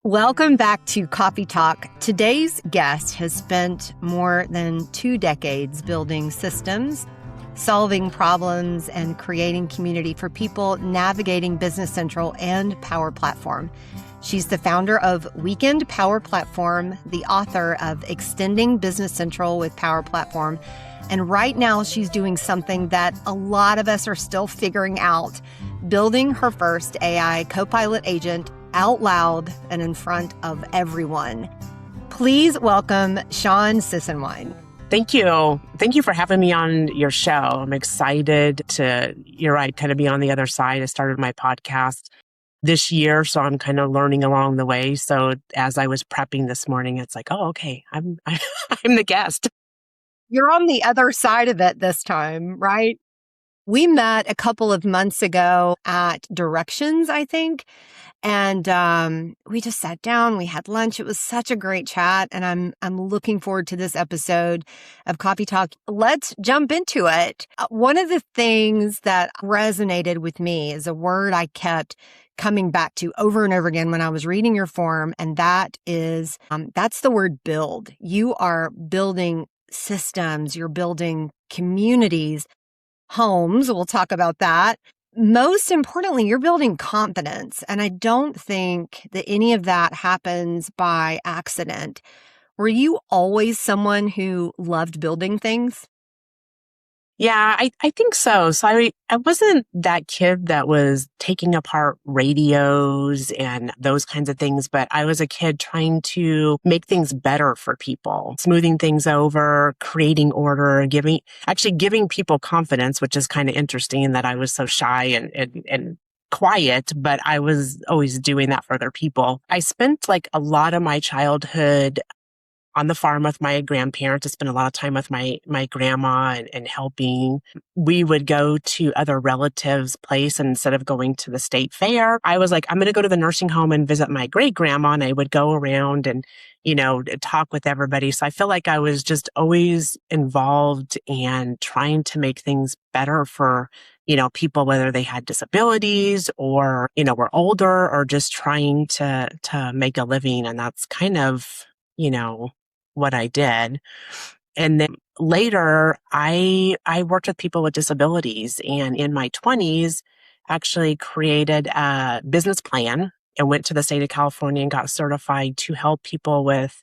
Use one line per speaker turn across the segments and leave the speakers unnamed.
Welcome back to Coffee Talk. Today's guest has spent more than 2 decades building systems, solving problems, and creating community for people navigating Business Central and Power Platform. She's the founder of Weekend Power Platform, the author of Extending Business Central with Power Platform, and right now she's doing something that a lot of us are still figuring out, building her first AI Copilot Agent out loud and in front of everyone. Please welcome Shawn Sissenwein.
Thank you. Thank you for having me on your show. I'm excited to, you're right, kind of be on the other side. I started my podcast this year, so I'm kind of learning along the way. So as I was prepping this morning, it's like, oh, okay, I'm the guest.
You're on the other side of it this time, right? We met a couple of months ago at Directions, I think. And we just sat down, we had lunch. It was such a great chat. And I'm looking forward to this episode of Coffee Talk. Let's jump into it. One of the things that resonated with me is a word I kept coming back to over and over again when I was reading your form. And that is, that's the word build. You are building systems, you're building communities, homes. We'll talk about that. Most importantly, you're building confidence. And I don't think that any of that happens by accident. Were you always someone who loved building things?
Yeah, I think so. So I wasn't that kid that was taking apart radios and those kinds of things, but I was a kid trying to make things better for people, smoothing things over, creating order, giving people confidence, which is kind of interesting that I was so shy and quiet, but I was always doing that for other people. I spent like a lot of my childhood on the farm with my grandparents. I spent a lot of time with my grandma and helping. We would go to other relatives' place, and instead of going to the state fair, I was like, I'm going to go to the nursing home and visit my great grandma. And I would go around and, talk with everybody. So I feel like I was just always involved and trying to make things better for, people, whether they had disabilities or, were older or just trying to make a living. And that's kind of, what I did. And then later, I worked with people with disabilities, and in my 20s, actually created a business plan and went to the state of California and got certified to help people with,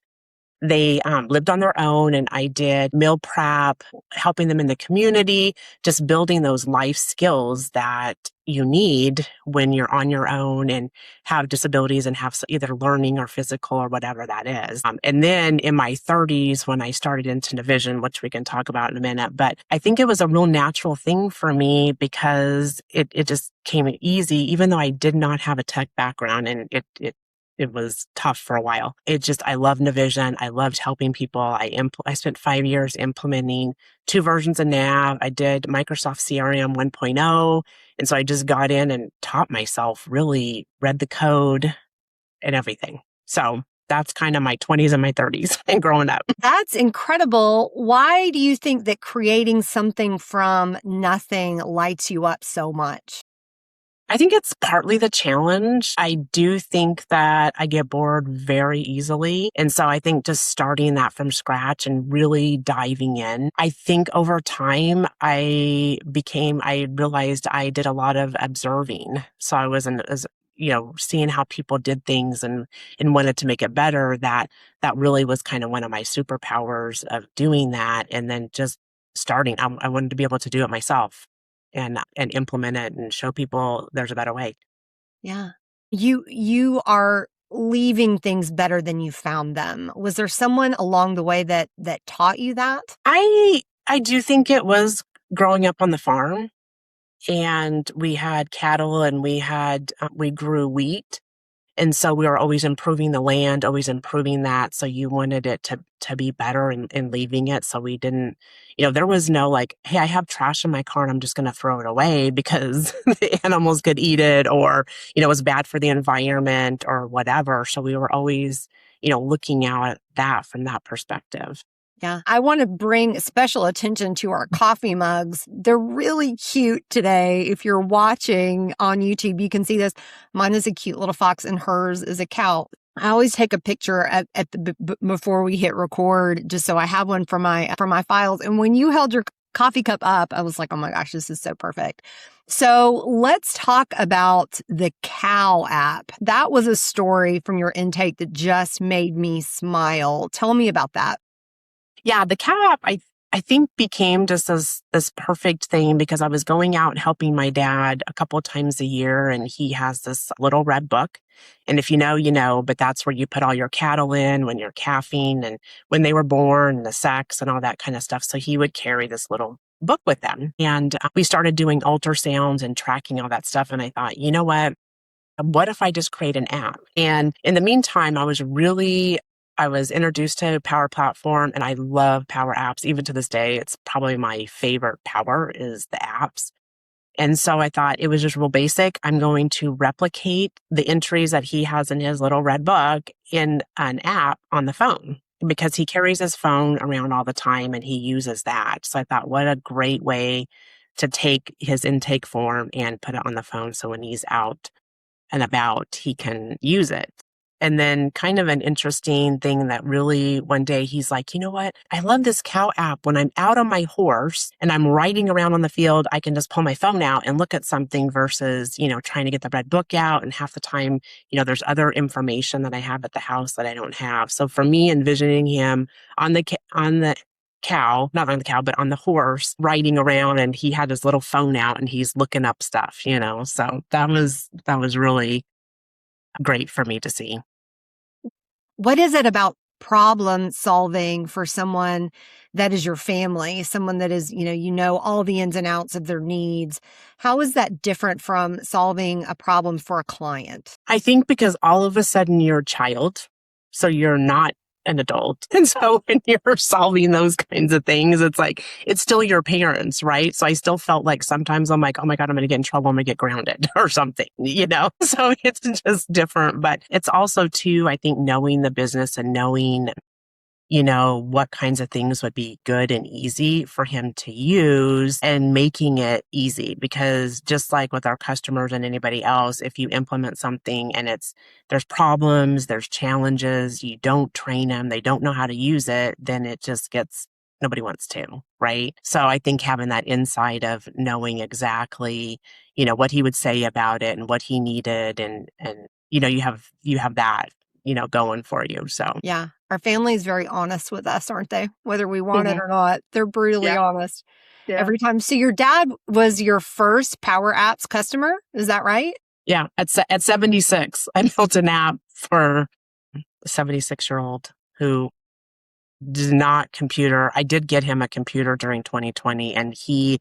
they lived on their own, and I did meal prep, helping them in the community, just building those life skills that you need when you're on your own and have disabilities and have either learning or physical or whatever that is. And then in my 30s, when I started into Navision, which we can talk about in a minute, but I think it was a real natural thing for me because it just came easy, even though I did not have a tech background, and it was tough for a while. I love Navision. I loved helping people. I spent 5 years implementing 2 versions of NAV. I did Microsoft CRM 1.0. And so I just got in and taught myself, really read the code and everything. So that's kind of my 20s and my 30s and growing up.
That's incredible. Why do you think that creating something from nothing lights you up so much?
I think it's partly the challenge. I do think that I get bored very easily. And so I think just starting that from scratch and really diving in, I think over time, I realized I did a lot of observing. So I wasn't seeing how people did things and wanted to make it better. That really was kind of one of my superpowers of doing that. And then just starting, I wanted to be able to do it myself. And implement it and show people there's a better way.
Yeah. You are leaving things better than you found them. Was there someone along the way that taught you that?
I do think it was growing up on the farm, and we had cattle and we grew wheat. And so we were always improving the land, always improving that. So you wanted it to be better in leaving it. So we didn't, there was no like, hey, I have trash in my car and I'm just going to throw it away because the animals could eat it, or, it was bad for the environment or whatever. So we were always, looking out at that from that perspective.
Yeah. I want to bring special attention to our coffee mugs. They're really cute today. If you're watching on YouTube, you can see this. Mine is a cute little fox and hers is a cow. I always take a picture at before we hit record, just so I have one for my files. And when you held your coffee cup up, I was like, oh my gosh, this is so perfect. So let's talk about the Cow app. That was a story from your intake that just made me smile. Tell me about that.
Yeah, the Cow app, I think became just this perfect thing because I was going out and helping my dad a couple of times a year, and he has this little red book. And if you know, you know, but that's where you put all your cattle in when you're calving and when they were born, the sex and all that kind of stuff. So he would carry this little book with them. And we started doing ultrasounds and tracking all that stuff. And I thought, you know what if I just create an app? And in the meantime, I was introduced to Power Platform, and I love Power Apps. Even to this day, it's probably my favorite Power is the apps. And so I thought it was just real basic. I'm going to replicate the entries that he has in his little red book in an app on the phone because he carries his phone around all the time and he uses that. So I thought, what a great way to take his intake form and put it on the phone. So when he's out and about, he can use it. And then kind of an interesting thing that really one day he's like, you know what? I love this Cow app. When I'm out on my horse and I'm riding around on the field, I can just pull my phone out and look at something versus, trying to get the red book out. And half the time, there's other information that I have at the house that I don't have. So for me, envisioning him on the cow, not on the cow, but on the horse riding around, and he had his little phone out and he's looking up stuff, so that was really great for me to see.
What is it about problem solving for someone that is your family, someone that is, all the ins and outs of their needs? How is that different from solving a problem for a client?
I think because all of a sudden you're a child, so you're not an adult. And so when you're solving those kinds of things, it's like, it's still your parents, right? So I still felt like sometimes I'm like, oh my God, I'm going to get in trouble. I'm going to get grounded or something, So it's just different. But it's also too, I think, knowing the business and knowing what kinds of things would be good and easy for him to use and making it easy. Because just like with our customers and anybody else, if you implement something and there's problems, there's challenges, you don't train them, they don't know how to use it, then it just nobody wants to, right? So I think having that insight of knowing exactly, what he would say about it and what he needed and you have that going for you. So
yeah, our family is very honest with us, aren't they? Whether we want it
Mhm.
or not, they're brutally honest every time. So your dad was your first Power Apps customer, is that right?
Yeah, at 76, I built an app for a 76-year-old who did not computer. I did get him a computer during 2020, and he's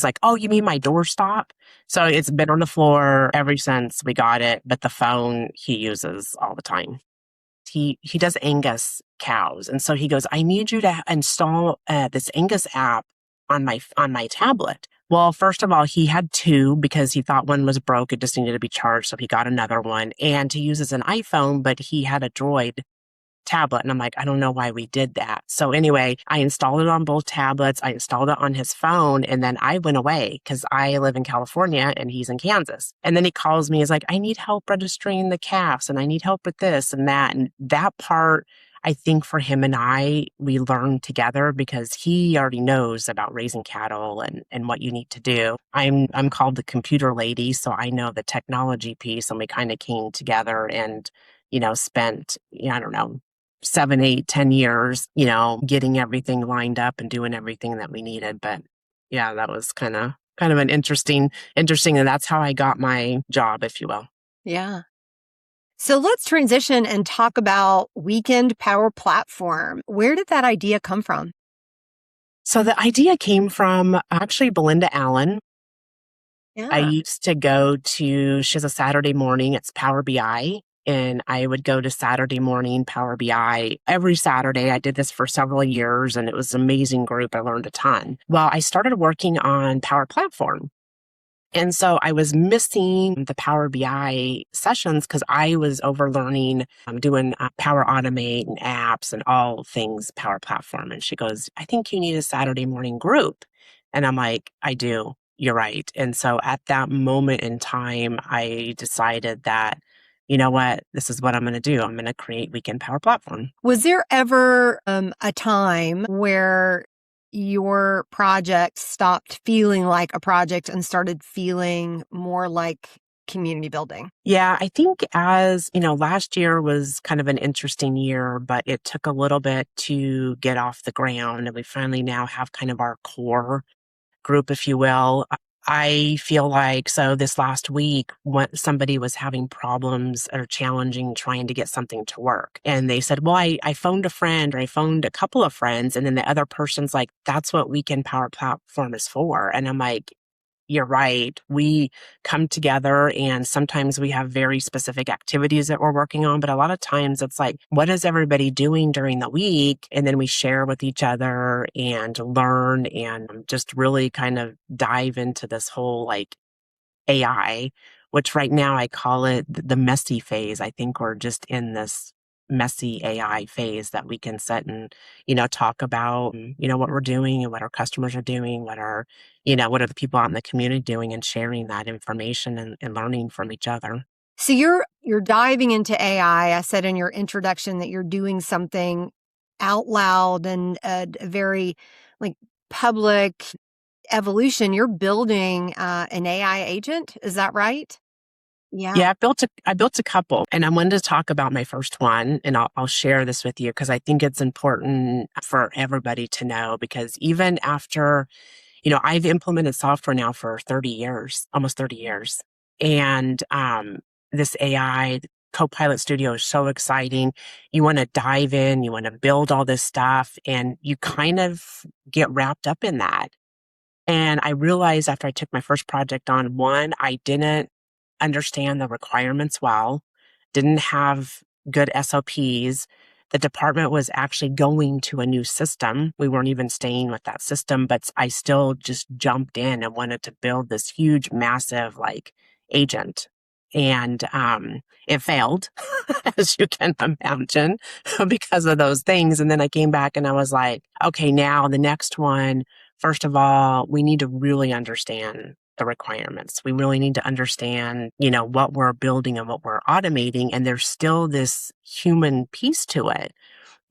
like, oh, you mean my doorstop? So it's been on the floor ever since we got it, but the phone he uses all the time. He does Angus cows. And so he goes, I need you to install this Angus app on my tablet. Well, first of all, he had two because he thought one was broke. It just needed to be charged. So he got another one, and he uses an iPhone, but he had a Droid tablet. And I'm like, I don't know why we did that. So anyway, I installed it on both tablets. I installed it on his phone. And then I went away because I live in California and he's in Kansas. And then he calls me. He's like, I need help registering the calves and I need help with this and that. And that part, I think for him and we learned together because he already knows about raising cattle and what you need to do. I'm called the computer lady. So I know the technology piece, and we kind of came together and, spent, I don't know, 7, 8, 10 years, getting everything lined up and doing everything that we needed. But yeah, that was kind of an interesting, and that's how I got my job, if you will.
Yeah. So let's transition and talk about Weekend Power Platform. Where did that idea come from?
So the idea came from actually Belinda Allen.
Yeah.
I used to she has a Saturday morning, it's Power BI. And I would go to Saturday morning Power BI every Saturday. I did this for several years and it was an amazing group. I learned a ton. Well, I started working on Power Platform. And so I was missing the Power BI sessions because I was overlearning, doing Power Automate and apps and all things Power Platform. And she goes, I think you need a Saturday morning group. And I'm like, I do. You're right. And so at that moment in time, I decided that, you know what, this is what I'm going to do. I'm going to create Weekend Power Platform.
Was there ever a time where your project stopped feeling like a project and started feeling more like community building?
Yeah, I think as, last year was kind of an interesting year, but it took a little bit to get off the ground. And we finally now have kind of our core group, if you will. I feel like, so this last week, when somebody was having problems or challenging trying to get something to work. And they said, well, I phoned a friend or I phoned a couple of friends. And then the other person's like, that's what Weekend Power Platform is for. And I'm like, you're right. We come together and sometimes we have very specific activities that we're working on. But a lot of times it's like, what is everybody doing during the week? And then we share with each other and learn and just really kind of dive into this whole like AI, which right now I call it the messy phase. I think we're just in this messy AI phase that we can sit and, talk about, what we're doing and what our customers are doing, what are the people out in the community doing and sharing that information and learning from each other.
So you're diving into AI. I said in your introduction that you're doing something out loud and a very like public evolution. You're building an AI agent. Is that right? Yeah.
Yeah, I built a couple, and I wanted to talk about my first one, and I'll share this with you because I think it's important for everybody to know. Because even after, I've implemented software now for 30 years, almost 30 years, and this AI Copilot Studio is so exciting. You want to dive in, you want to build all this stuff, and you kind of get wrapped up in that. And I realized after I took my first project on, one, I didn't understand the requirements well, didn't have good SOPs. The department was actually going to a new system. We weren't even staying with that system, but I still just jumped in and wanted to build this huge, massive like agent. And it failed, as you can imagine, because of those things. And then I came back and I was like, okay, now the next one, first of all, we need to really understand the requirements. We really need to understand, what we're building and what we're automating. And there's still this human piece to it.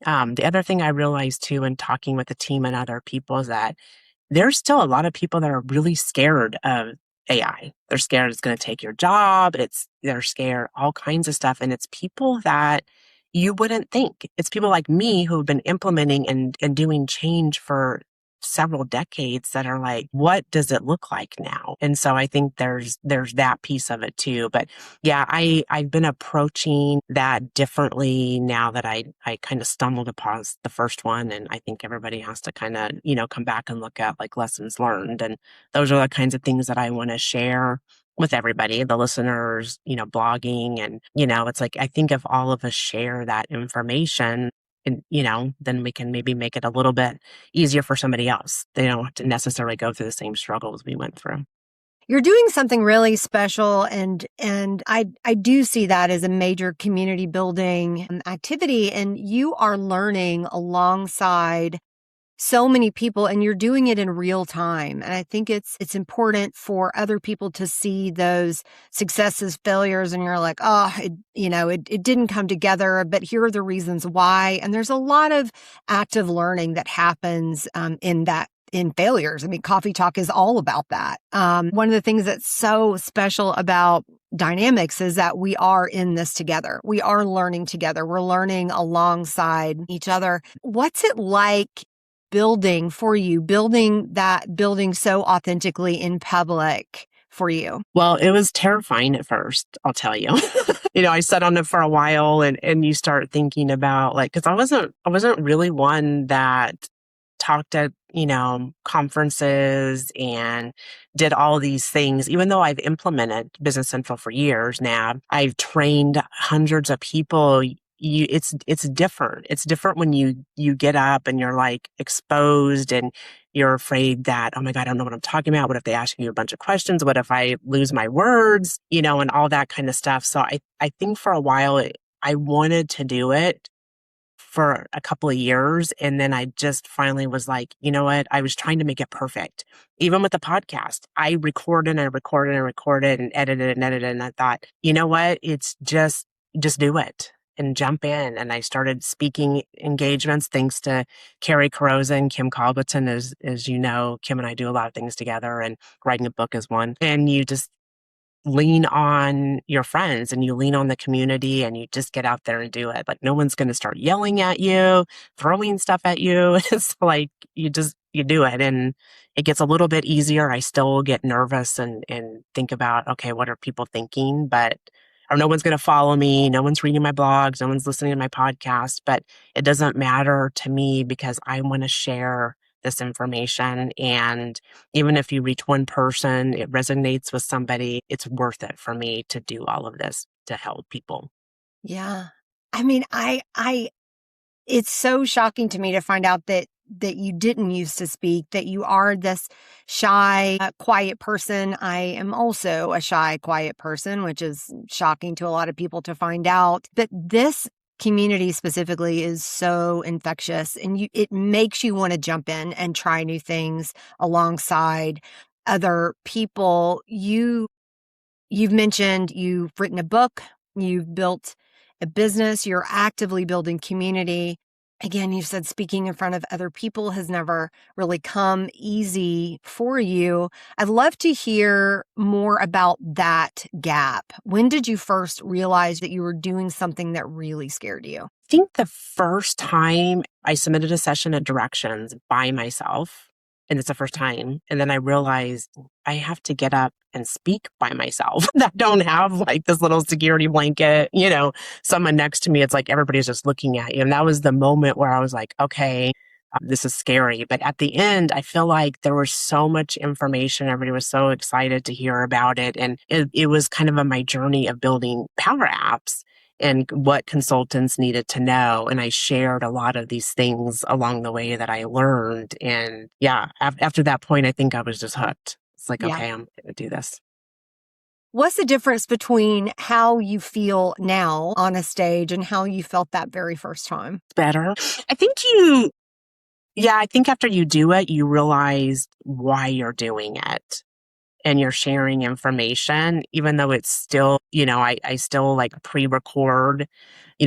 The other thing I realized too, in talking with the team and other people, is that there's still a lot of people that are really scared of AI. They're scared it's going to take your job. They're scared all kinds of stuff. And it's people that you wouldn't think. It's people like me who have been implementing and doing change for several decades that are like, what does it look like now? And so I think there's that piece of it too. But yeah, I've been approaching that differently now that I kind of stumbled upon the first one. And I think everybody has to kind of, come back and look at like lessons learned. And those are the kinds of things that I want to share with everybody, the listeners, blogging. And, it's like, I think if all of us share that information, and, then we can maybe make it a little bit easier for somebody else. They don't have to necessarily go through the same struggles we went through.
You're doing something really special, and I do see that as a major community building activity, and you are learning alongside so many people, and you're doing it in real time. And I think it's important for other people to see those successes, failures, and you're like, oh, it didn't come together, but here are the reasons why. And there's a lot of active learning that happens in failures. I mean, Coffee Talk is all about that. One of the things that's so special about Dynamics is that we are in this together. We are learning together. We're learning alongside each other. What's it like building so authentically in public for you?
Well, it was terrifying at first, I'll tell you. I sat on it for a while and you start thinking about like, cause I wasn't really one that talked at, conferences and did all these things. Even though I've implemented Business Central for years now, I've trained hundreds of people. It's different. It's different when you get up and you're like exposed and you're afraid that, oh my God, I don't know what I'm talking about. What if they ask you a bunch of questions? What if I lose my words, and all that kind of stuff. So I think for a while I wanted to do it for a couple of years. And then I just finally was like, you know what? I was trying to make it perfect. Even with the podcast, I recorded and recorded and recorded and edited and edited. And I thought, you know what? It's just do it and jump in. And I started speaking engagements thanks to Carrie Carosa and Kim Cogiton. As you know, Kim and I do a lot of things together, and writing a book is one. And you just lean on your friends and you lean on the community and you just get out there and do it. Like no one's going to start yelling at you, throwing stuff at you. It's like you do it, and it gets a little bit easier. I still get nervous and think about, okay, what are people thinking? But or no one's going to follow me. No one's reading my blogs. No one's listening to my podcast, but it doesn't matter to me because I want to share this information. And even if you reach one person, it resonates with somebody, it's worth it for me to do all of this to help people.
Yeah. I mean, it's so shocking to me to find out that you didn't used to speak, that you are this shy, quiet person. I am also a shy, quiet person, which is shocking to a lot of people to find out. But this community specifically is so infectious, and it makes you want to jump in and try new things alongside other people. You've mentioned you've written a book, you've built a business, you're actively building community. Again, you said speaking in front of other people has never really come easy for you. I'd love to hear more about that gap. When did you first realize that you were doing something that really scared you?
I think the first time I submitted a session at Directions by myself, and it's the first time. And then I realized I have to get up and speak by myself. I don't have like this little security blanket, someone next to me. It's like everybody's just looking at you. And that was the moment where I was like, okay, this is scary. But at the end, I feel like there was so much information. Everybody was so excited to hear about it. And it was kind of my journey of building power apps and what consultants needed to know. And I shared a lot of these things along the way that I learned. And yeah, after that point, I think I was just hooked. It's like,
Yeah.
okay, I'm going to do this.
What's the difference between how you feel now on a stage and how you felt that very first time?
Better. I think after you do it, you realize why you're doing it. And you're sharing information, even though it's still, I still like pre-record,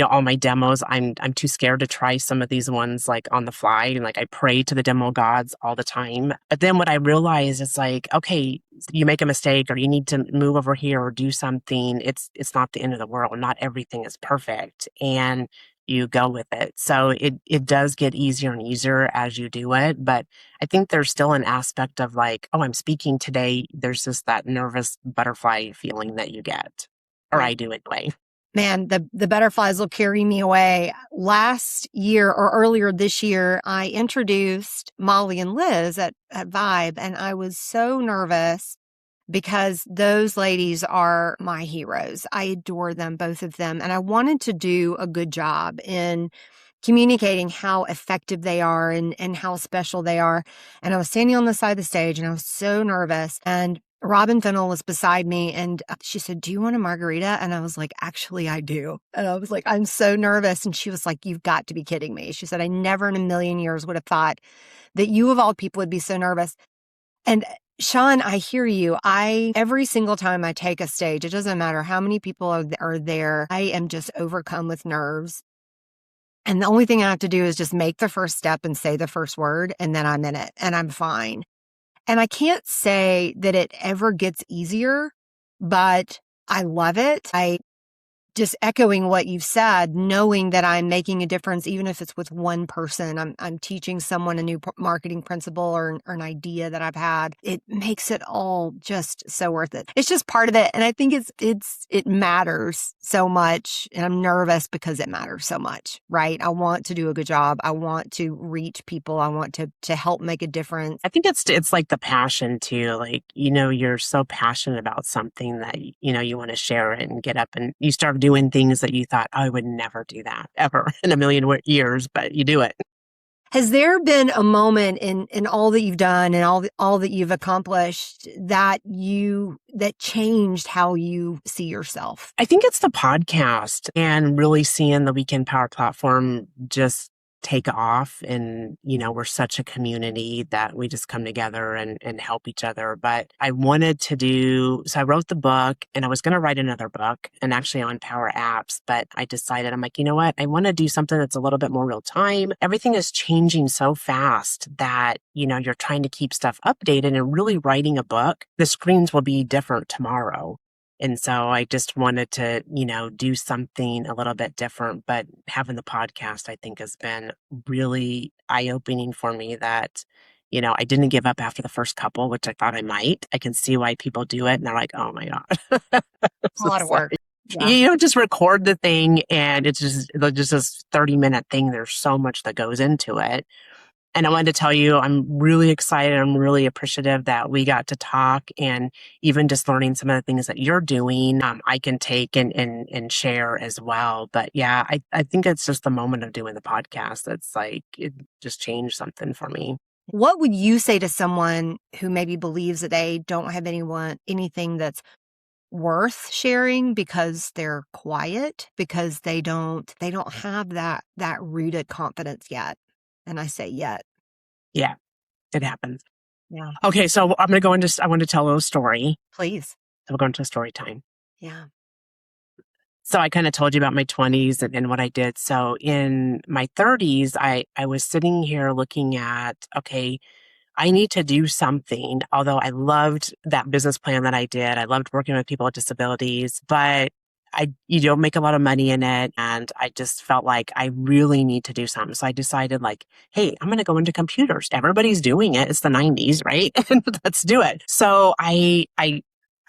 all my demos. I'm too scared to try some of these ones like on the fly. And like I pray to the demo gods all the time. But then what I realize is like, okay, you make a mistake or you need to move over here or do something. It's not the end of the world. Not everything is perfect. And you go with it. So it does get easier and easier as you do it. But I think there's still an aspect of like, oh, I'm speaking today. There's just that nervous butterfly feeling that you get, or
Right.
I do anyway.
Man, the butterflies will carry me away. Last year or earlier this year, I introduced Molly and Liz at Vibe, and I was so nervous because those ladies are my heroes. I adore them, both of them. And I wanted to do a good job in communicating how effective they are and how special they are. And I was standing on the side of the stage and I was so nervous. And Robin Fennell was beside me and she said, "Do you want a margarita?" And I was like, "Actually, I do." And I was like, "I'm so nervous." And she was like, "You've got to be kidding me." She said, "I never in a million years would have thought that you of all people would be so nervous." And Shawn, I hear you. Every single time I take a stage, it doesn't matter how many people are there, I am just overcome with nerves. And the only thing I have to do is just make the first step and say the first word, and then I'm in it and I'm fine. And I can't say that it ever gets easier, but I love it. I just echoing what you've said, knowing that I'm making a difference, even if it's with one person, I'm teaching someone a new marketing principle or an idea that I've had. It makes it all just so worth it. It's just part of it. And I think it matters so much. And I'm nervous because it matters so much, right? I want to do a good job. I want to reach people. I want to help make a difference.
I think it's like the passion too. Like, you're so passionate about something that, you want to share it and get up and you start doing things that you thought, oh, I would never do that ever in a million years, but you do it.
Has there been a moment in all that you've done and all that you've accomplished that changed how you see yourself?
I think it's the podcast and really seeing the Weekend Power platform just take off. And, we're such a community that we just come together and help each other. But I wanted so I wrote the book and I was going to write another book and actually on Power Apps. But I decided, I'm like, you know what? I want to do something that's a little bit more real time. Everything is changing so fast that, you're trying to keep stuff updated and really writing a book. The screens will be different tomorrow. And so I just wanted to, do something a little bit different. But having the podcast, I think, has been really eye-opening for me that, I didn't give up after the first couple, which I thought I might. I can see why people do it. And they're like, oh my God.
A lot of work. Yeah.
You don't just record the thing and it's just this 30-minute thing. There's so much that goes into it. And I wanted to tell you, I'm really excited. I'm really appreciative that we got to talk, and even just learning some of the things that you're doing, I can take and share as well. But yeah, I think it's just the moment of doing the podcast. It's like, it just changed something for me.
What would you say to someone who maybe believes that they don't have anything that's worth sharing because they're quiet, because they don't have that rooted confidence yet? And I say yet.
Yeah, it happens.
Yeah.
Okay, so I'm going to go into, I want to tell a little story.
Please.
So we're going to story time.
Yeah.
So I kind of told you about my 20s and what I did. So in my 30s, I was sitting here looking at, okay, I need to do something. Although I loved that business plan that I did. I loved working with people with disabilities, but you don't make a lot of money in it. And I just felt like I really need to do something. So I decided, like, hey, I'm going to go into computers. Everybody's doing it. It's the 90s, right? Let's do it. So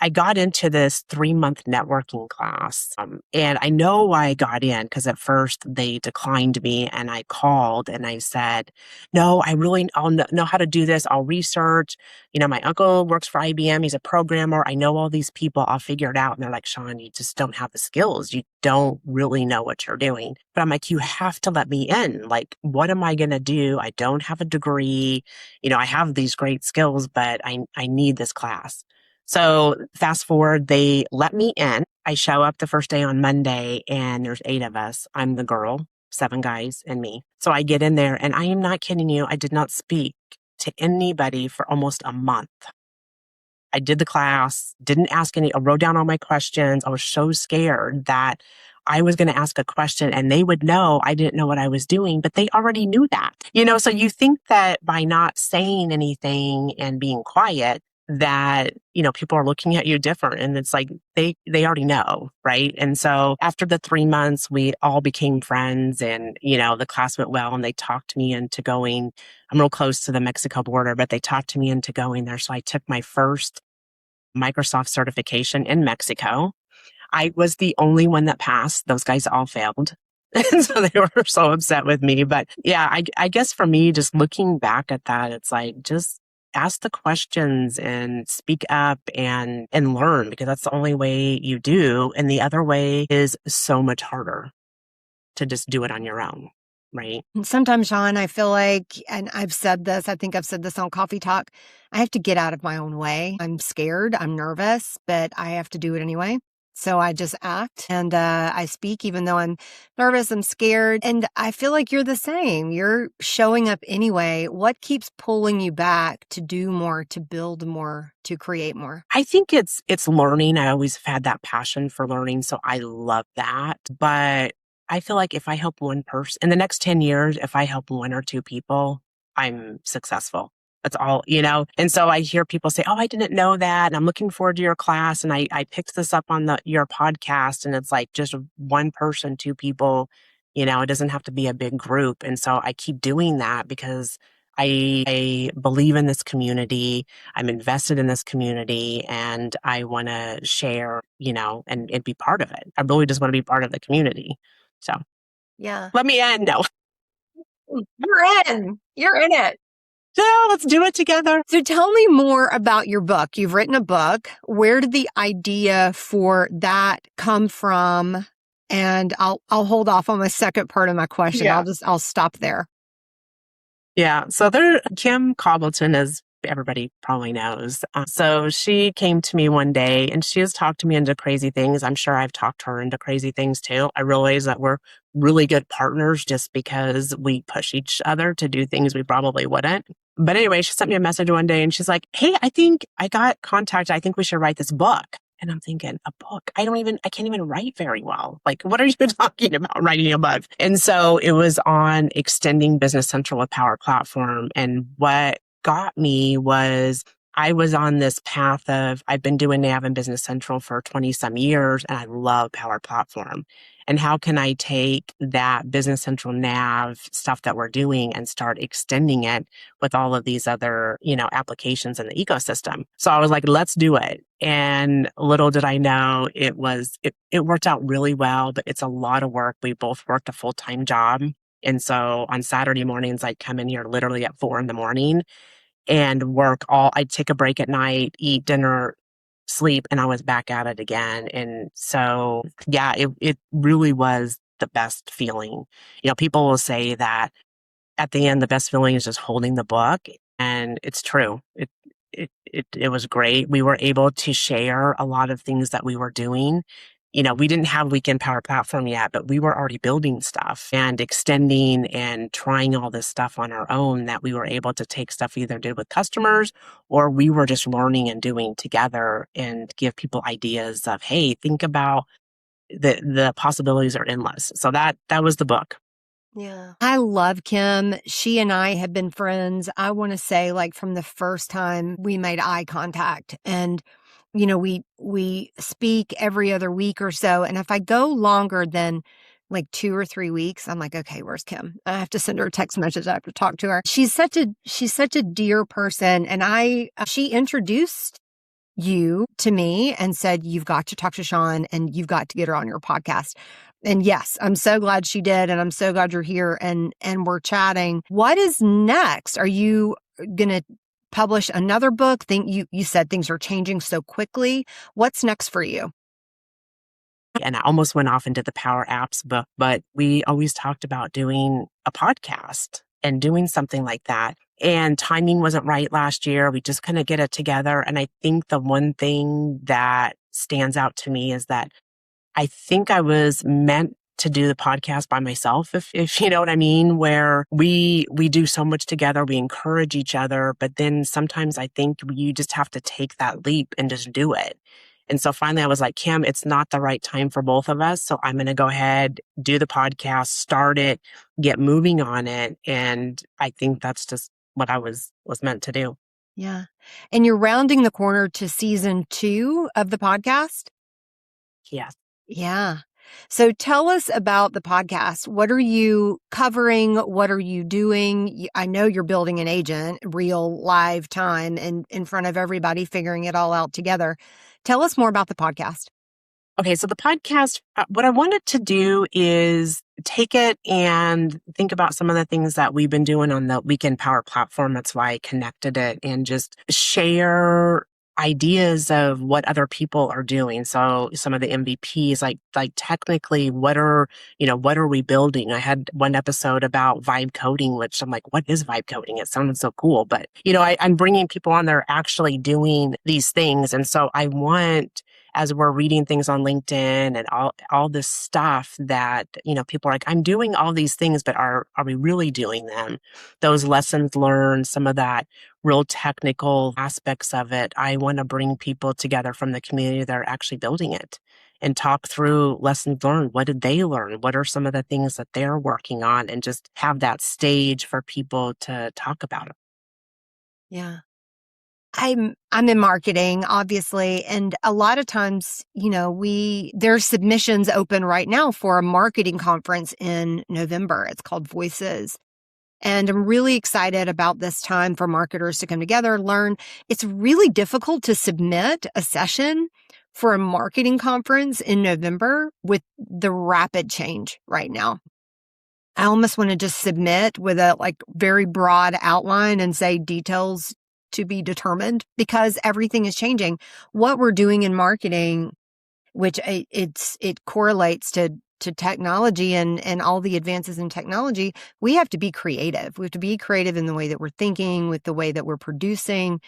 I got into this 3-month networking class. And I know why I got in, because at first they declined me and I called and I said, no, I'll know how to do this. I'll research. My uncle works for IBM. He's a programmer. I know all these people. I'll figure it out. And they're like, Shawn, you just don't have the skills. You don't really know what you're doing. But I'm like, you have to let me in. Like, what am I going to do? I don't have a degree. I have these great skills, but I need this class. So fast forward, they let me in. I show up the first day on Monday and there's 8 of us. I'm the girl, 7 guys and me. So I get in there and I am not kidding you. I did not speak to anybody for almost a month. I did the class, didn't ask I wrote down all my questions. I was so scared that I was going to ask a question and they would know I didn't know what I was doing, but they already knew that. So you think that by not saying anything and being quiet, that, people are looking at you different. And it's like, they already know. Right. And so after the 3 months, we all became friends and, the class went well and they talked me into going. I'm real close to the Mexico border, but they talked me into going there. So I took my first Microsoft certification in Mexico. I was the only one that passed. Those guys all failed. And so they were so upset with me. But yeah, I guess for me, just looking back at that, it's like, just ask the questions and speak up and learn, because that's the only way you do. And the other way is so much harder, to just do it on your own. Right.
And sometimes, Shawn, I feel like, and I think I've said this on Coffee Talk, I have to get out of my own way. I'm scared, I'm nervous, but I have to do it anyway. So I just act and I speak, even though I'm nervous, I'm scared. And I feel like you're the same. You're showing up anyway. What keeps pulling you back to do more, to build more, to create more?
I think it's learning. I always have had that passion for learning. So I love that. But I feel like if I help one person in the next 10 years, if I help 1 or 2 people, I'm successful. That's all, And so I hear people say, oh, I didn't know that. And I'm looking forward to your class. And I picked this up on your podcast. And it's like just 1 person, 2 people, it doesn't have to be a big group. And so I keep doing that because I believe in this community. I'm invested in this community and I want to share, and be part of it. I really just want to be part of the community. So
yeah,
let me end. No.
You're in it.
So let's do it together.
So tell me more about your book. You've written a book. Where did the idea for that come from? And I'll hold off on the second part of my question.
Yeah.
I'll stop there.
Yeah. So Kim Cogiton, as everybody probably knows. So she came to me one day and she has talked to me into crazy things. I'm sure I've talked her into crazy things too. I realize that we're really good partners just because we push each other to do things we probably wouldn't. But anyway, she sent me a message one day and she's like, "Hey, I think I got contact. I think we should write this book." And I'm thinking, a book? I can't even write very well. Like, what are you talking about writing a book? And so it was on extending Business Central with Power Platform. And what got me was I was on this path of, I've been doing NAV and Business Central for 20 some years and I love Power Platform. And how can I take that Business Central NAV stuff that we're doing and start extending it with all of these other, applications in the ecosystem? So I was like, let's do it. And little did I know it worked out really well, but it's a lot of work. We both worked a full-time job. And so on Saturday mornings, I'd come in here literally at 4 a.m. and I'd take a break at night, eat dinner, sleep, and I was back at it again. And so, yeah, it really was the best feeling. People will say that at the end, the best feeling is just holding the book. And it's true. It was great. We were able to share a lot of things that we were doing. We didn't have Weekend Power Platform yet, but we were already building stuff and extending and trying all this stuff on our own that we were able to take stuff we either did with customers or we were just learning and doing together and give people ideas of, hey, think about the possibilities are endless. So that was the book.
Yeah. I love Kim. She and I have been friends, I want to say, like from the first time we made eye contact. And, we speak every other week or so. And if I go longer than like 2 or 3 weeks, I'm like, okay, where's Kim? I have to send her a text message. I have to talk to her. She's such a dear person. And she introduced you to me and said, you've got to talk to Shawn and you've got to get her on your podcast. And yes, I'm so glad she did. And I'm so glad you're here and we're chatting. What is next? Are you going to publish another book? You said things are changing so quickly. What's next for you?
And I almost went off into the Power Apps book, but we always talked about doing a podcast and doing something like that. And timing wasn't right last year. We just couldn't get it together. And I think the one thing that stands out to me is that I think I was meant to do the podcast by myself, if you know what I mean, where we do so much together, we encourage each other, but then sometimes I think you just have to take that leap and just do it. And so finally I was like, Kim, it's not the right time for both of us. So I'm going to go ahead, do the podcast, start it, get moving on it. And I think that's just what I was meant to do.
Yeah. And you're rounding the corner to season 2 of the podcast?
Yes.
Yeah. So tell us about the podcast. What are you covering? What are you doing? I know you're building an agent, real live time and in front of everybody, figuring it all out together. Tell us more about the podcast.
Okay, so the podcast, what I wanted to do is take it and think about some of the things that we've been doing on the Weekend Power platform. That's why I connected it and just share ideas of what other people are doing. So some of the MVPs, like technically what are we building? I had one episode about vibe coding, which I'm like, what is vibe coding? It sounded so cool, but I'm bringing people on that are actually doing these things. And so I want, as we're reading things on LinkedIn and all this stuff that, people are like, I'm doing all these things, but are we really doing them? Those lessons learned, some of that real technical aspects of it. I want to bring people together from the community that are actually building it and talk through lessons learned. What did they learn? What are some of the things that they're working on? And just have that stage for people to talk about it.
Yeah. I'm in marketing, obviously, and a lot of times, there's submissions open right now for a marketing conference in November. It's called Voices. And I'm really excited about this time for marketers to come together, learn. It's really difficult to submit a session for a marketing conference in November with the rapid change right now. I almost want to just submit with a very broad outline and say details to be determined because everything is changing. What we're doing in marketing, which it correlates to technology and all the advances in technology, we have to be creative. We have to be creative in the way that we're thinking, with the way that we're producing,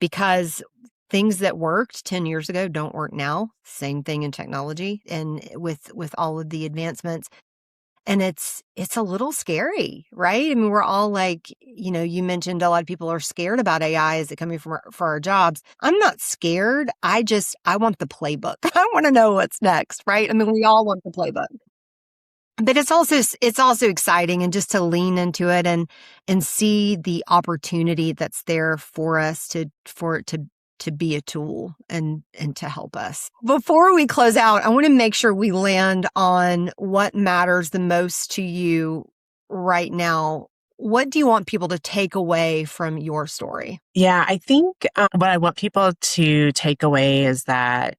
because things that worked 10 years ago don't work now. Same thing in technology and with all of the advancements. And it's a little scary, right? I mean, we're all like, you mentioned a lot of people are scared about AI. Is it coming for our jobs? I'm not scared. I want the playbook. I want to know what's next, right? I mean, we all want the playbook. But it's also exciting, and just to lean into it and see the opportunity that's there for us for it to be a tool and to help us. Before we close out, I want to make sure we land on what matters the most to you right now. What do you want people to take away from your story?
Yeah, I think what I want people to take away is that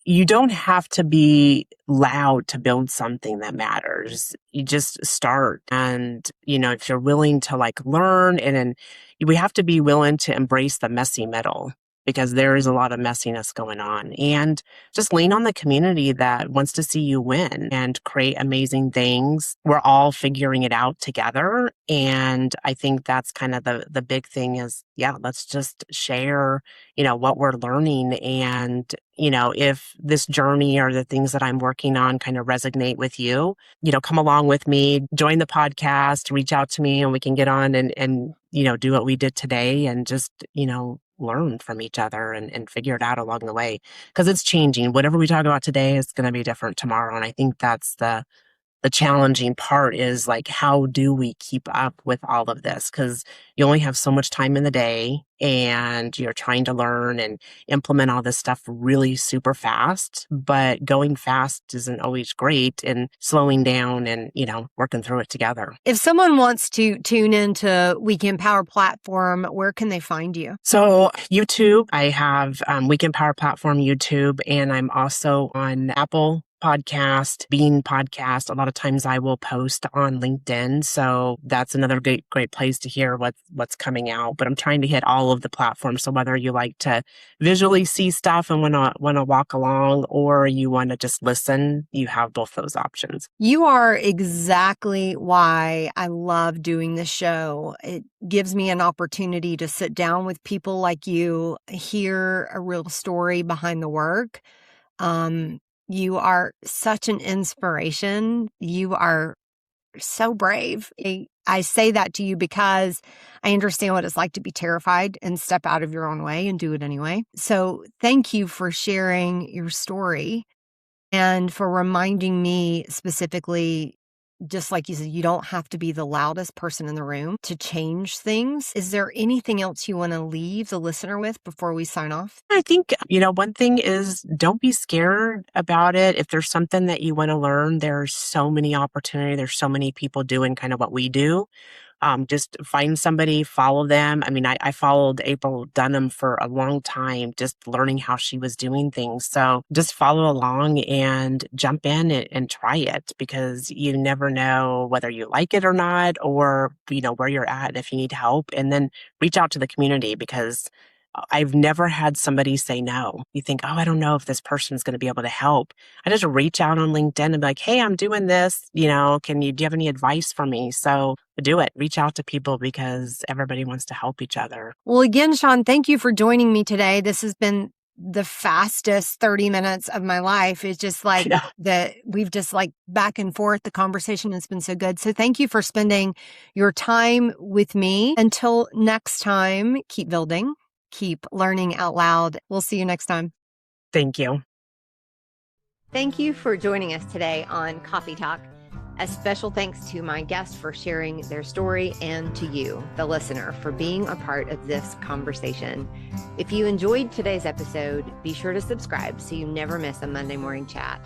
you don't have to be loud to build something that matters. You just start. And, if you're willing to learn, and then we have to be willing to embrace the messy middle, because there is a lot of messiness going on, and just lean on the community that wants to see you win and create amazing things. We're all figuring it out together. And I think that's kind of the big thing is, let's just share, what we're learning. And, if this journey or the things that I'm working on kind of resonate with you, come along with me, join the podcast, reach out to me, and we can get on and do what we did today, and just, learn from each other and figure it out along the way, because it's changing. Whatever we talk about today is going to be different tomorrow. And I think that's the challenging part is how do we keep up with all of this? Because you only have so much time in the day, and you're trying to learn and implement all this stuff really super fast. But going fast isn't always great, and slowing down and, working through it together.
If someone wants to tune into Weekend Power Platform, where can they find you?
So YouTube, I have Weekend Power Platform YouTube, and I'm also on Apple Podcast, Bean Podcast. A lot of times I will post on LinkedIn. So that's another great place to hear what's coming out. But I'm trying to hit all of the platforms. So whether you like to visually see stuff and want to walk along, or you want to just listen, you have both those options.
You are exactly why I love doing this show. It gives me an opportunity to sit down with people like you, hear a real story behind the work. You are such an inspiration. You are so brave. I say that to you because I understand what it's like to be terrified and step out of your own way and do it anyway. So thank you for sharing your story and for reminding me specifically, just like you said, you don't have to be the loudest person in the room to change things. Is there anything else you want to leave the listener with before we sign off?
I think, one thing is don't be scared about it. If there's something that you want to learn, there's so many opportunity. There's so many people doing kind of what we do. Just find somebody, follow them. I mean, I followed April Dunham for a long time, just learning how she was doing things. So just follow along and jump in and try it, because you never know whether you like it or not, or, where you're at and if you need help. And then reach out to the community, because I've never had somebody say no. You think, I don't know if this person's going to be able to help. I just reach out on LinkedIn and be like, hey, I'm doing this. Do you have any advice for me? So do it. Reach out to people, because everybody wants to help each other.
Well, again, Shawn, thank you for joining me today. This has been the fastest 30 minutes of my life. It's just we've just back and forth. The conversation has been so good. So thank you for spending your time with me. Until next time, keep building. Keep learning out loud. We'll see you next time.
Thank you.
Thank you for joining us today on Coffee Talk. A special thanks to my guests for sharing their story, and to you, the listener, for being a part of this conversation. If you enjoyed today's episode, be sure to subscribe so you never miss a Monday morning chat.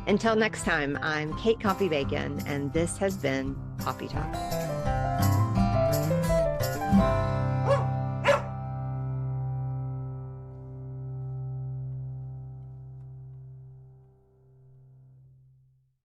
Until next time, I'm Kate Coffee Bacon, and this has been Coffee Talk.